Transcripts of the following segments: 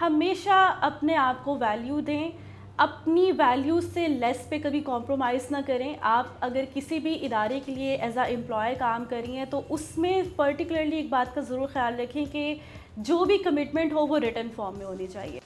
ہمیشہ اپنے آپ کو ویلیو دیں, اپنی ویلیو سے لیس پہ کبھی کمپرومائز نہ کریں. آپ اگر کسی بھی ادارے کے لیے ایز اے امپلائی کام کر رہی ہیں تو اس میں پرٹیکولرلی ایک بات کا ضرور خیال رکھیں کہ جو بھی کمٹمنٹ ہو وہ ریٹن فارم میں ہونی چاہیے.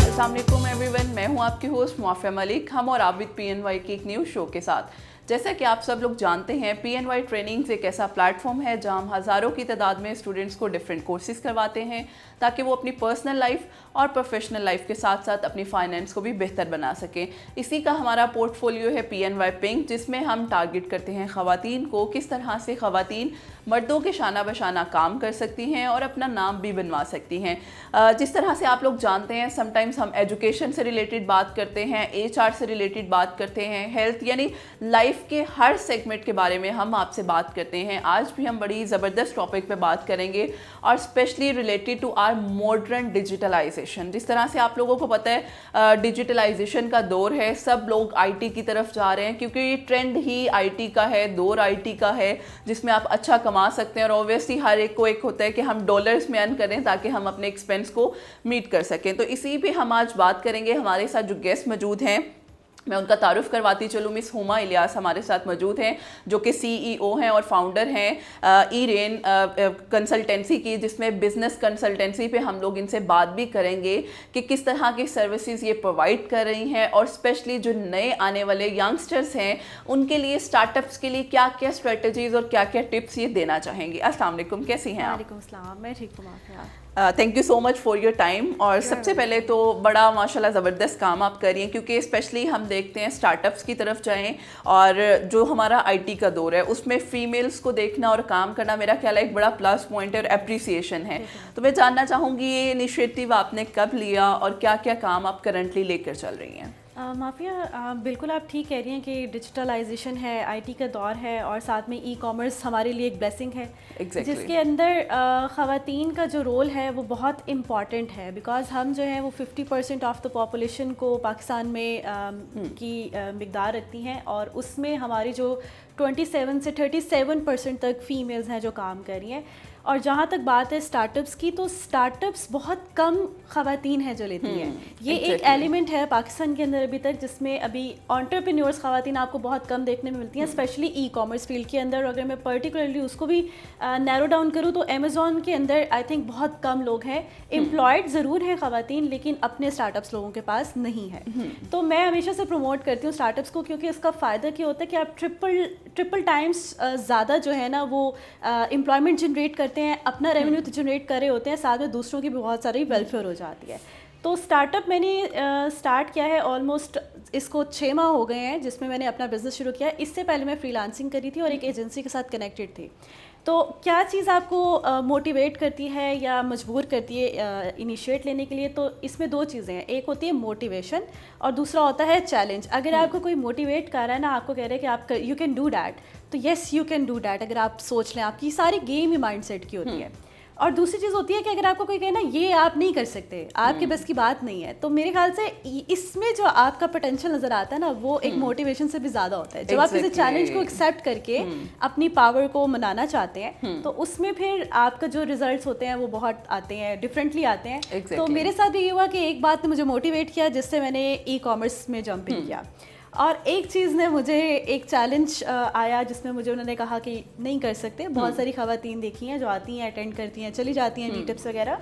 السلام علیکم ایوری ون, میں ہوں آپ کی ہوسٹ معافیہ ملک. ہم اور عابد پی این وائی کی ایک نیو شو کے ساتھ. جیسا کہ آپ سب لوگ جانتے ہیں, پی این وائی ٹریننگز ایک ایسا پلیٹ فارم ہے جہاں ہم ہزاروں کی تعداد میں اسٹوڈنٹس کو ڈفرینٹ کورسز کرواتے ہیں تاکہ وہ اپنی پرسنل لائف اور پروفیشنل لائف کے ساتھ ساتھ اپنی فائنینس کو بھی بہتر بنا سکیں. اسی کا ہمارا پورٹ فولیو ہے پی این وائی پنک, جس میں ہم ٹارگٹ کرتے ہیں خواتین کو, کس طرح سے خواتین مردوں کے شانہ بشانہ کام کر سکتی ہیں اور اپنا نام بھی بنوا سکتی ہیں. جس طرح سے آپ لوگ جانتے ہیں سم ٹائمز ہم ایجوکیشن سے ریلیٹڈ بات کرتے ہیں, ایچ آر سے ریلیٹڈ بات کرتے ہیں, ہیلتھ یعنی لائف کے ہر سیگمنٹ کے بارے میں ہم آپ سے بات کرتے ہیں. آج بھی ہم بڑی زبردست ٹاپک پہ بات کریں گے اور especially related to our modern digitalisation. جس طرح سے آپ لوگوں کو پتہ ہے ڈیجیٹلائزیشن کا دور ہے, سب لوگ آئی ٹی کی طرف جا رہے ہیں کیونکہ یہ ٹرینڈ ہی آئی ٹی کا ہے, دور آئی ٹی کا ہے جس میں آپ اچھا کما سکتے ہیں. اور اوبویسلی ہر ایک کو ایک ہوتا ہے کہ ہم ڈالرز میں ارن کریں تاکہ ہم اپنے ایکسپینس کو میٹ کر سکیں. تو اسی پہ ہم آج بات کریں گے. ہمارے ساتھ جو گیسٹ موجود ہیں میں ان کا تعارف کرواتی چلوں. مس ہما الیاس ہمارے ساتھ موجود ہیں جو کہ سی ای او ہیں اور فاؤنڈر ہیں ای رین کنسلٹنسی کی, جس میں بزنس کنسلٹنسی پہ ہم لوگ ان سے بات بھی کریں گے کہ کس طرح کی سروسز یہ پرووائڈ کر رہی ہیں اور اسپیشلی جو نئے آنے والے ینگسٹرس ہیں ان کے لیے اسٹارٹ اپس کے لیے کیا کیا اسٹریٹجیز اور کیا کیا ٹپس یہ دینا چاہیں گے. السلام علیکم, کیسی ہیں آپ؟ وعلیکم السلام, میں ٹھیک ہوں. Thank you so much for your time. اور سب سے پہلے تو بڑا ماشاءاللہ زبردست کام آپ کر رہی ہیں کیونکہ اسپیشلی ہم دیکھتے ہیں اسٹارٹ اپس کی طرف جائیں اور جو ہمارا آئی ٹی کا دور ہے اس میں فیمیلس کو دیکھنا اور کام کرنا میرا خیال ہے ایک بڑا پلس پوائنٹ ہے اور اپریسیشن ہے. تو میں جاننا چاہوں گی یہ انیشیٹو آپ نے کب لیا اور کیا کیا کام آپ کرنٹلی لے کر چل رہی ہیں؟ معافیہ, بالکل آپ ٹھیک کہہ رہی ہیں کہ ڈیجیٹلائزیشن ہے, آئی ٹی کا دور ہے اور ساتھ میں ای کامرس ہمارے لیے ایک بلیسنگ ہے جس کے اندر خواتین کا جو رول ہے وہ بہت امپورٹنٹ ہے. بیکاز ہم جو ہیں وہ 50% آف دا پاپولیشن کو پاکستان میں کی مقدار رکھتی ہیں اور اس میں ہماری جو 27 سے 37% تک فیمیلز ہیں جو کام کر رہی ہیں. اور جہاں تک بات ہے اسٹارٹ اپس کی, تو اسٹارٹ اپس بہت کم خواتین ہیں جو لیتی ہیں. یہ ایک ایلیمنٹ ہے پاکستان کے اندر ابھی تک جس میں ابھی انٹرپرینیورس خواتین آپ کو بہت کم دیکھنے میں ملتی ہیں, اسپیشلی ای کامرس فیلڈ کے اندر. اگر میں پرٹیکولرلی اس کو بھی نیرو ڈاؤن کروں تو امیزون کے اندر آئی تھنک بہت کم لوگ ہیں. امپلائڈ ضرور ہیں خواتین لیکن اپنے اسٹارٹ اپس لوگوں کے پاس نہیں ہے. تو میں ہمیشہ سے پروموٹ کرتی ہوں اسٹارٹ اپس کو کیونکہ اس کا فائدہ کیا ہوتا ہے کہ آپ ٹرپل ٹائمس زیادہ جو ہے نا وہ امپلائمنٹ جنریٹ کرتے ہیں, اپنا ریونیو تو جنریٹ کر رہے ہوتے ہیں, ساتھ میں دوسروں کی بھی بہت ساری ویلفیئر ہو جاتی ہے. تو اسٹارٹ اپ میں نے اسٹارٹ کیا ہے آلموسٹ اس کو 6 ماہ ہو گئے ہیں جس میں میں نے اپنا بزنس شروع کیا. اس سے پہلے میں فری لانسنگ کری تھی اور ایک ایجنسی کے ساتھ کنیکٹڈ تھی. تو کیا چیز آپ کو موٹیویٹ کرتی ہے یا مجبور کرتی ہے انیشیٹ لینے کے لیے؟ تو اس میں 2 چیزیں ہیں, ایک ہوتی ہے موٹیویشن اور دوسرا ہوتا ہے چیلنج. اگر آپ کو کوئی موٹیویٹ کر رہا ہے نا, آپ کو کہہ رہا ہے کہ آپ یو کین ڈو دیٹ, تو yes you can do that. اگر آپ سوچ لیں, آپ کی ساری گیم ہی مائنڈ سیٹ کی ہوتی ہے. اور دوسری چیز ہوتی ہے کہ اگر آپ کو کوئی کہے نا یہ آپ نہیں کر سکتے, آپ کے بس کی بات نہیں ہے, تو میرے خیال سے اس میں جو آپ کا پوٹینشیل نظر آتا ہے نا وہ ایک موٹیویشن سے بھی زیادہ ہوتا ہے. جب آپ کسی چیلنج کو ایکسیپٹ کر کے اپنی پاور کو منانا چاہتے ہیں تو اس میں پھر آپ کا جو ریزلٹس ہوتے ہیں وہ بہت آتے ہیں, ڈفرینٹلی آتے ہیں. تو میرے ساتھ بھی یہ ہوا کہ ایک بات نے مجھے موٹیویٹ کیا جس سے میں نے ای کامرس میں جمپ ان کیا, اور ایک چیز نے مجھے ایک چیلنج آیا جس میں مجھے انہوں نے کہا کہ نہیں کر سکتے. بہت ساری خواتین دیکھی ہیں جو آتی ہیں, اٹینڈ کرتی ہیں, چلی جاتی ہیں میٹ اپس وغیرہ,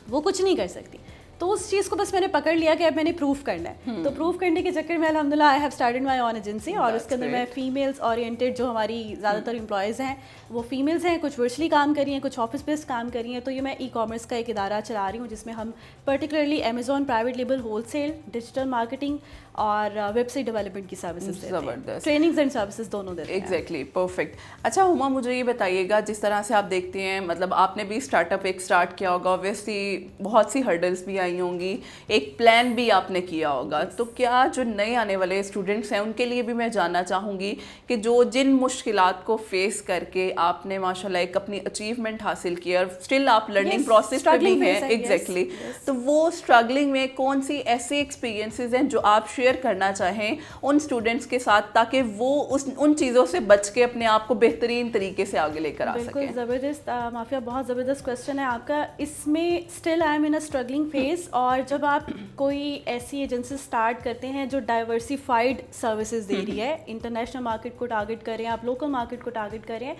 وہ کچھ نہیں کر سکتی. تو اس چیز کو بس میں نے پکڑ لیا کہ اب میں نے پروف کرنا ہے. تو پروف کرنے کے چکر میں الحمدللہ I have started my own agency, اور اس کے اندر میں فیمیلز اورینٹیڈ جو ہماری زیادہ تر امپلائیز ہیں وہ فیمیلز ہیں, کچھ ورچولی کام کر رہی ہیں, کچھ آفس بیسڈ کام کر رہی ہیں. تو یہ میں ای کامرس کا ایک ادارہ چلا رہی ہوں جس میں ہم particularly Amazon private label wholesale, digital marketing اور ویب سائٹ ڈیولپمنٹ کی سروسز دیتے ہیں, ٹریننگز اینڈ سروسز دونوں دیتے ہیں. Exactly, perfect. اچھا ہما, مجھے یہ بتائیے گا جس طرح سے آپ دیکھتے ہیں, مطلب آپ نے بھی اسٹارٹ اپ ایک اسٹارٹ کیا ہوگا, اوبویسلی بہت سی ہرڈلس بھی آئی آئی ہوں گی, ایک پلان بھی آپ نے کیا ہوگا. تو کیا جو نئے آنے والے اسٹوڈنٹس ہیں ان کے لیے بھی میں جاننا چاہوں گی کہ جو جن مشکلات کو فیس کر کے آپ نے ماشاء اللہ ایک اپنی اچیومنٹ حاصل کی اور اسٹل آپ لرننگ پروسیس پہ بھی ہیں, ایگزیکٹلی, تو وہ اسٹرگلنگ میں کون سی ایسی ایکسپیرینسز ہیں جو آپ شیئر کرنا چاہیں ان اسٹوڈنٹس کے ساتھ تاکہ وہ ان چیزوں سے بچ کے اپنے آپ کو بہترین طریقے سے آگے لے کر آ سکیں؟ بالکل زبردست مافیا, بہت زبردست کویشچن ہے آپ کا. اس میں still I am in a struggling phase, اور جب آپ کوئی ایسی ایجنسی اسٹارٹ کرتے ہیں جو ڈائیورسیفائڈ سروسز دے رہی ہے, انٹرنیشنل مارکیٹ کو ٹارگیٹ کریں, آپ لوکل مارکیٹ کو ٹارگیٹ کریں,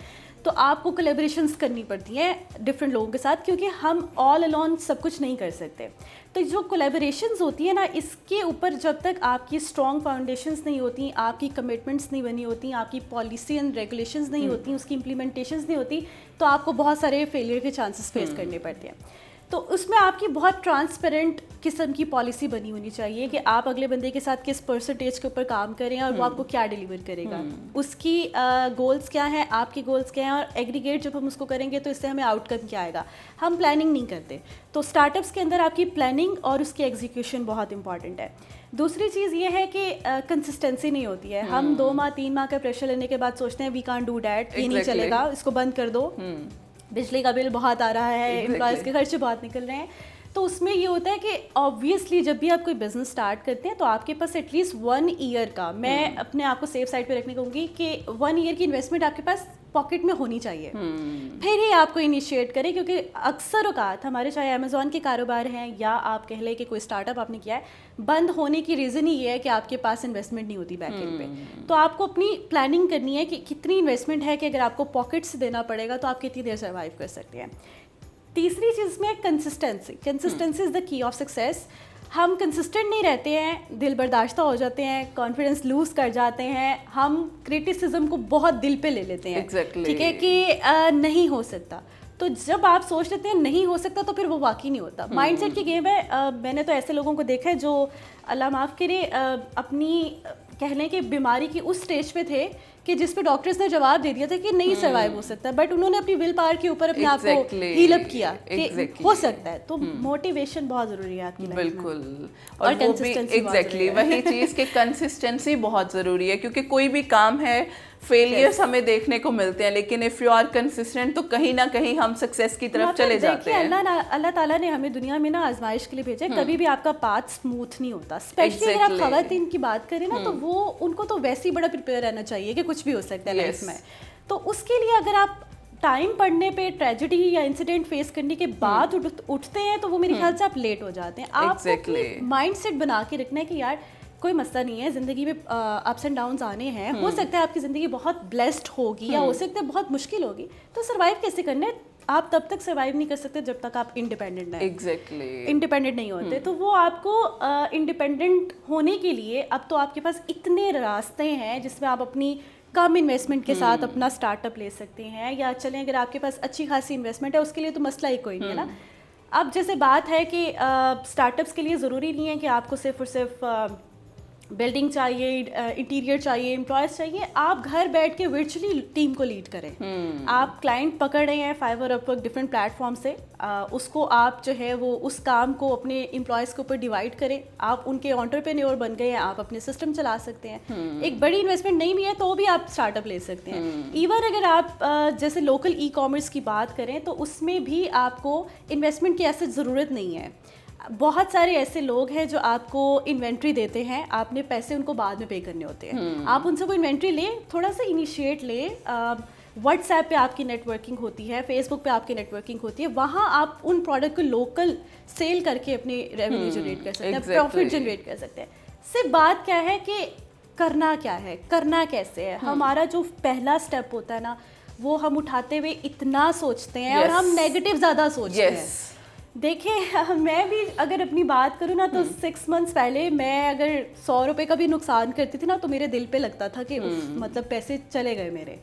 تو آپ کو کولیبریشنس کرنی پڑتی ہیں ڈفرینٹ لوگوں کے ساتھ, کیونکہ ہم آل الون سب کچھ نہیں کر سکتے. تو جو کولیبریشنز ہوتی ہیں نا, اس کے اوپر جب تک آپ کی اسٹرانگ فاؤنڈیشنز نہیں ہوتی, آپ کی کمٹمنٹس نہیں بنی ہوتی, آپ کی پالیسی اینڈ ریگولیشنز نہیں ہوتی, اس کی امپلیمنٹیشنز نہیں ہوتی, تو آپ کو بہت سارے فیلئر کے چانسز فیس کرنے پڑتے ہیں. تو اس میں آپ کی بہت ٹرانسپیرنٹ قسم کی پالیسی بنی ہونی چاہیے کہ آپ اگلے بندے کے ساتھ کس پرسنٹیج کے اوپر کام کریں اور وہ آپ کو کیا ڈیلیور کرے گا, اس کی گولز کیا ہیں, آپ کے گولز کیا ہیں, اور ایگریگیٹ جب ہم اس کو کریں گے تو اس سے ہمیں آؤٹ کم کیا آئے گا. ہم پلاننگ نہیں کرتے, تو اسٹارٹ اپس کے اندر آپ کی پلاننگ اور اس کی ایگزیکیوشن بہت امپارٹنٹ ہے. دوسری چیز یہ ہے کہ کنسسٹنسی نہیں ہوتی ہے. ہم 2 ماہ 3 ماہ کا پریشر لینے کے بعد سوچتے ہیں وی کانٹ ڈو دیٹ, یہ نہیں چلے گا, اس کو بند کر دو, بجلی کا بل بہت آ رہا ہے, امپلائز کے خرچے بہت نکل رہے ہیں. تو اس میں یہ ہوتا ہے کہ آبویسلی جب بھی آپ کوئی بزنس اسٹارٹ کرتے ہیں تو آپ کے پاس ایٹ لیسٹ 1 ایئر کا, میں اپنے آپ کو سیف سائڈ پہ رکھنے کہوں گی کہ 1 ایئر کی انویسٹمنٹ آپ کے پاس پاکٹ میں ہونی چاہیے, پھر ہی آپ کو انیشیٹ کریں. کیونکہ اکثر اوقات ہمارے چاہے امیزون کے کاروبار ہیں یا آپ کہہ لیں کہ کوئی اسٹارٹ اپ آپ نے کیا ہے, بند ہونے کی ریزن ہی یہ ہے کہ آپ کے پاس انویسٹمنٹ نہیں ہوتی بیک اینڈ پہ. تو آپ کو اپنی پلاننگ کرنی ہے کہ کتنی انویسٹمنٹ ہے کہ اگر آپ کو پاکٹ سے دینا پڑے گا تو آپ کتنی دیر سروائیو کر سکتے ہیں. تیسری چیز میں کنسسٹنسی. کنسسٹنسی از دا کی آف سکسیس. ہم کنسسٹنٹ نہیں رہتے ہیں, دل برداشتہ ہو جاتے ہیں, کانفیڈنس لوز کر جاتے ہیں, ہم کریٹیسزم کو بہت دل پہ لے لیتے ہیں, ٹھیک ہے, کہ نہیں ہو سکتا. تو جب آپ سوچ لیتے ہیں نہیں ہو سکتا تو پھر وہ واقعی نہیں ہوتا. مائنڈ سیٹ کی گیم ہے. میں نے تو ایسے لوگوں کو دیکھا ہے جو اللہ معاف کرے اپنی کہہ لیں کہ بیماری کی اس اسٹیج پہ تھے کہ جس پہ ڈاکٹرز نے جواب دے دیا تھا کہ نہیں سروائیو ہو سکتا, بٹ انہوں نے اپنی ول پاور کے اوپر اپنے آپ کو ہیل اپ کیا کہ ہو سکتا ہے. تو موٹیویشن بہت ضروری ہے آپ کی لائف میں. بالکل, اور کنسسٹنسی, ایگزیکٹلی وہی چیز کہ کنسسٹنسی بہت ضروری ہے, کیونکہ کوئی بھی کام ہے فیلئرس ہمیں دیکھنے کو ملتے ہیں, لیکن اف یو آر کنسسٹنٹ تو کہیں نہ کہیں ہم سکسیس کی طرف چلے جاتے ہیں. اللہ تعالیٰ نے ہمیں دنیا میں نا آزمائش کے لیے بھیجا ہے, کبھی بھی آپ کا پاتھ اسموتھ نہیں ہوتا. اسپیشلی اگر آپ خواتین کی بات کریں نا تو وہ ان کو تو ویسے ہی بڑا پریپیئر رہنا چاہیے کہ کچھ بھی ہو سکتا ہے لائف میں. تو اس کے لیے اگر آپ ٹائم پڑھنے پہ ٹریجڈی یا انسیڈنٹ فیس کرنے کے بعد اٹھتے ہیں تو وہ میرے خیال سے آپ لیٹ ہو جاتے ہیں. آپ کو مائنڈ سیٹ بنا کے رکھنا ہے کہ یار کوئی مسئلہ نہیں ہے, زندگی میں اپس اینڈ ڈاؤنز آنے ہیں, ہو سکتا ہے آپ کی زندگی بہت بلیسڈ ہوگی یا ہو سکتا ہے بہت مشکل ہوگی, تو سروائیو کیسے کرنا ہے. آپ تب تک سروائیو نہیں کر سکتے جب تک آپ انڈیپینڈنٹ ہیں, انڈیپینڈنٹ نہیں ہوتے. تو وہ آپ کو انڈیپینڈنٹ ہونے کے لیے اب تو آپ کے پاس اتنے راستے ہیں جس میں آپ اپنی کم انویسٹمنٹ کے ساتھ اپنا اسٹارٹ اپ لے سکتے ہیں, یا چلیں اگر آپ کے پاس اچھی خاصی انویسٹمنٹ ہے اس کے لیے تو مسئلہ ہی کوئی نہیں ہے نا. اب جیسے بات ہے کہ اسٹارٹ اپس کے لیے ضروری نہیں ہے کہ آپ کو صرف اور صرف بلڈنگ چاہیے, انٹیریئر چاہیے, امپلائز چاہیے. آپ گھر بیٹھ کے ورچولی ٹیم کو لیڈ کریں. آپ کلائنٹ پکڑ رہے ہیں فائیور اپ ورک ڈفرینٹ پلیٹ فارم سے, اس کو آپ جو ہے وہ اس کام کو اپنے امپلائز کے اوپر ڈیوائڈ کریں. آپ ان کے انٹرپرینیور بن گئے ہیں, آپ اپنے سسٹم چلا سکتے ہیں. ایک بڑی انویسٹمنٹ نہیں بھی ہے تو بھی آپ اسٹارٹ اپ لے سکتے ہیں. ایون اگر آپ جیسے لوکل ای کامرس کی بات کریں تو اس میں بھی آپ کو انویسٹمنٹ کی ایسی ضرورت نہیں ہے. بہت سارے ایسے لوگ ہیں جو آپ کو انوینٹری دیتے ہیں, آپ نے پیسے ان کو بعد میں پے کرنے ہوتے ہیں. آپ ان سے وہ انوینٹری لیں, تھوڑا سا انیشیٹ لیں. واٹس ایپ پہ آپ کی نیٹ ورکنگ ہوتی ہے, فیس بک پہ آپ کی نیٹ ورکنگ ہوتی ہے, وہاں آپ ان پروڈکٹ کو لوکل سیل کر کے اپنی ریونیو جنریٹ کر سکتے ہیں, پروفٹ جنریٹ کر سکتے ہیں. صرف بات کیا ہے کہ کرنا کیا ہے, کرنا کیسے ہے. ہمارا جو پہلا اسٹیپ ہوتا ہے نا وہ ہم اٹھاتے ہوئے اتنا سوچتے ہیں اور ہم نیگیٹو زیادہ سوچتے ہیں. دیکھیں میں بھی اگر اپنی بات کروں نا تو 6 months پہلے میں اگر 100 روپے کا بھی نقصان کرتی تھی نا تو میرے دل پہ لگتا تھا کہ مطلب پیسے چلے گئے میرے.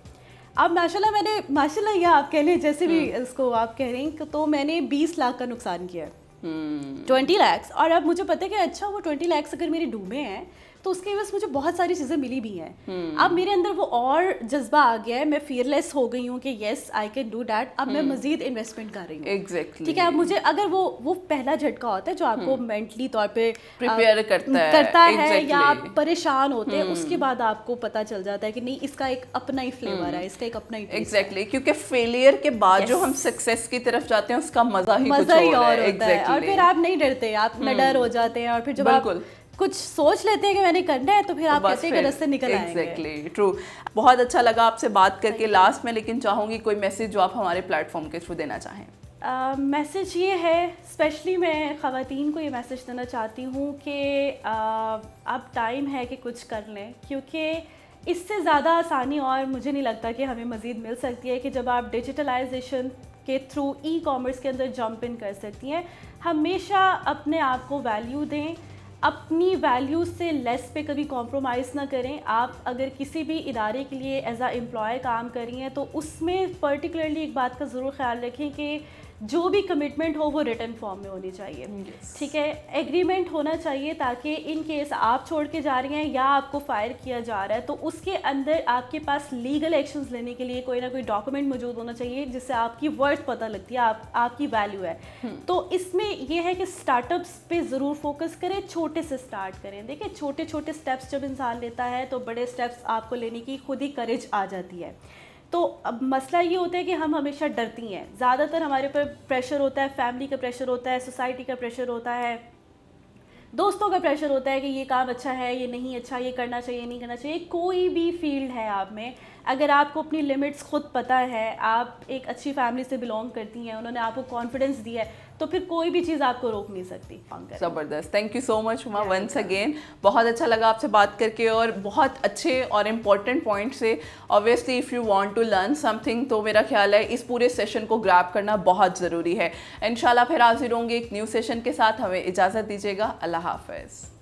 اب ماشاءاللہ میں نے ماشاءاللہ یا آپ کہہ لیں جیسے بھی اس کو آپ کہہ رہی ہیں تو میں نے 20 لاکھ کا نقصان کیا, 20 lakhs. اور اب مجھے پتہ ہے کہ اچھا وہ 20 lakhs اگر میرے ڈوبے ہیں تو اس کی وجہ سے مجھے بہت ساری چیزیں ملی بھی ہیں. اب میرے اندر وہ اور جذبہ آ گیا ہے, میں فیئرلیس ہو گئی ہوں کہ یس آئی کین ڈو دیٹ. اب میں مزید انویسٹمنٹ کر رہی ہوں. ٹھیک ہے, اب مجھے اگر وہ پہلا جھٹکا ہوتا ہے جو آپ کو مینٹلی طور پہ پریپیئر کرتا ہے یا آپ پریشان ہوتے ہیں, اس کے بعد آپ کو پتہ چل جاتا ہے کہ نہیں اس کا ایک اپنا ہی فلیور ہے, اس کا ایک اپنا ہی ایگزیکٹلی, کیونکہ فیلئر کے بعد جو ہم سکسیس کی طرف جاتے ہیں اس کا مزہ ہی اور ہوتا ہے. اور پھر آپ نہیں ڈرتے, آپ نہ ڈر ہو جاتے ہیں, اور پھر جب آپ کچھ سوچ لیتے ہیں کہ میں نے کرنا ہے تو پھر آپ کیسے کہ راستے نکل آئیں گے. Exactly true. بہت اچھا لگا آپ سے بات کر کے. لاسٹ میں لیکن چاہوں گی کوئی میسج جو آپ ہمارے پلیٹ فارم کے تھرو دینا چاہیں. میسج یہ ہے, اسپیشلی میں خواتین کو یہ میسج دینا چاہتی ہوں کہ اب ٹائم ہے کہ کچھ کر لیں, کیونکہ اس سے زیادہ آسانی اور مجھے نہیں لگتا کہ ہمیں مزید مل سکتی ہے کہ جب آپ ڈیجیٹلائزیشن کے تھرو ای کامرس کے اندر جمپ ان کر سکتی ہیں. ہمیشہ اپنے آپ کو ویلیو دیں, اپنی ویلیوز سے لیس پہ کبھی کمپرومائز نہ کریں. آپ اگر کسی بھی ادارے کے لیے ایز اے امپلائی کام کر رہی ہیں تو اس میں پرٹیکولرلی ایک بات کا ضرور خیال رکھیں کہ جو بھی کمٹمنٹ ہو وہ ریٹن فارم میں ہونی چاہیے. ٹھیک ہے, ایگریمنٹ ہونا چاہیے تاکہ ان کیس آپ چھوڑ کے جا رہی ہیں یا آپ کو فائر کیا جا رہا ہے تو اس کے اندر آپ کے پاس لیگل ایکشنز لینے کے لیے کوئی نہ کوئی ڈاکومنٹ موجود ہونا چاہیے جس سے آپ کی ورتھ پتہ لگتی ہے, آپ کی ویلیو ہے. تو اس میں یہ ہے کہ اسٹارٹ اپس پہ ضرور فوکس کریں, چھوٹے سے اسٹارٹ کریں. دیکھیں چھوٹے چھوٹے اسٹیپس جب انسان لیتا ہے تو بڑے اسٹیپس آپ کو لینے کی خود ہی کریج آ جاتی ہے. تو اب مسئلہ یہ ہوتا ہے کہ ہم ہمیشہ ڈرتی ہیں, زیادہ تر ہمارے اوپر پریشر ہوتا ہے, فیملی کا پریشر ہوتا ہے, سوسائٹی کا پریشر ہوتا ہے, دوستوں کا پریشر ہوتا ہے کہ یہ کام اچھا ہے, یہ نہیں اچھا, یہ کرنا چاہیے, نہیں کرنا چاہیے. کوئی بھی فیلڈ ہے آپ میں, اگر آپ کو اپنی لمٹس خود پتہ ہے, آپ ایک اچھی فیملی سے بلانگ کرتی ہیں, انہوں نے آپ کو کانفیڈنس دیا ہے, تو پھر کوئی بھی چیز آپ کو روک نہیں سکتی. زبردست. تھینک یو سو مچ ہما ونس اگین. بہت اچھا لگا آپ سے بات کر کے, اور بہت اچھے اور امپورٹنٹ پوائنٹ سے. Obviously if you want to learn something تو میرا خیال ہے اس پورے سیشن کو گریب کرنا بہت ضروری ہے. انشاءاللہ پھر حاضر ہوں گے ایک نیو سیشن کے ساتھ. ہمیں اجازت دیجیے گا. اللہ حافظ.